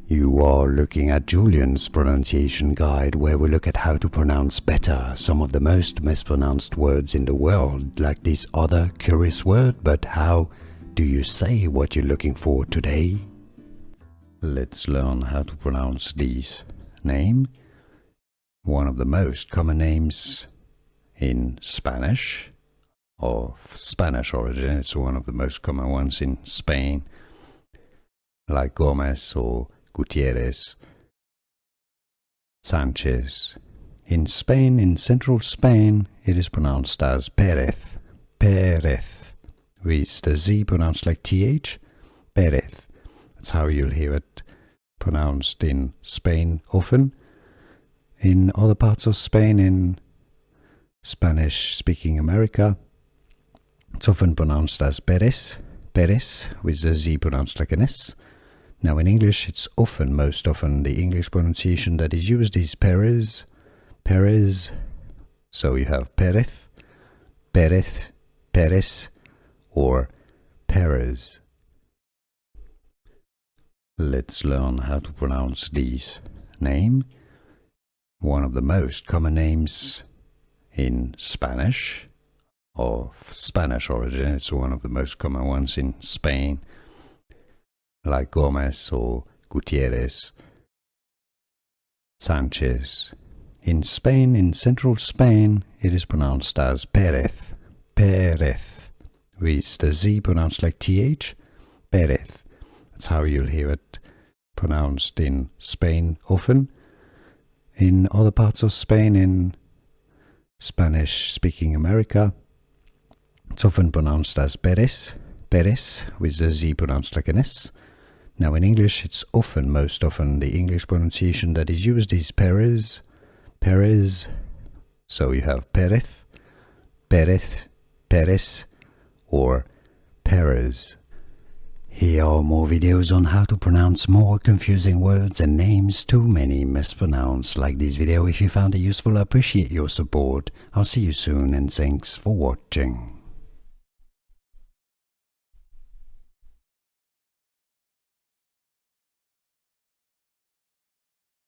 You are looking at Julian's pronunciation guide, where we look at how to pronounce better some of the most mispronounced words in the world, like this other curious word. But how do you say what you're looking for today? Let's learn how to pronounce this name. One of the most common names in Spanish, of Spanish origin. It's one of the most common ones in Spain, like Gomez or Gutierrez, Sanchez. In Spain, in central Spain, it is pronounced as Perez, Perez, with the Z pronounced like TH, Perez. That's how you'll hear it pronounced in Spain often. In other parts of Spain, in Spanish-speaking America, it's often pronounced as Perez, Perez, with the Z pronounced like an S. Now in English, it's most often, the English pronunciation that is used is Perez, Perez. So you have Perez, Perez, Perez, or Perez. Let's learn how to pronounce this name. One of the most common names in Spanish, of Spanish origin. It's one of the most common ones in Spain, like Gomez or Gutierrez, Sanchez. In Spain, in central Spain, it is pronounced as Perez, Perez, with the Z pronounced like TH, Perez. That's how you'll hear it pronounced in Spain often. In other parts of Spain, in Spanish-speaking America, it's often pronounced as Perez, Perez, with the Z pronounced like an S. Now in English, it's most often, the English pronunciation that is used is Perez, Perez. So you have Perez, Perez, Perez, or Perez. Here are more videos on how to pronounce more confusing words and names too many mispronounced. Like this video if you found it useful. I appreciate your support. I'll see you soon and thanks for watching.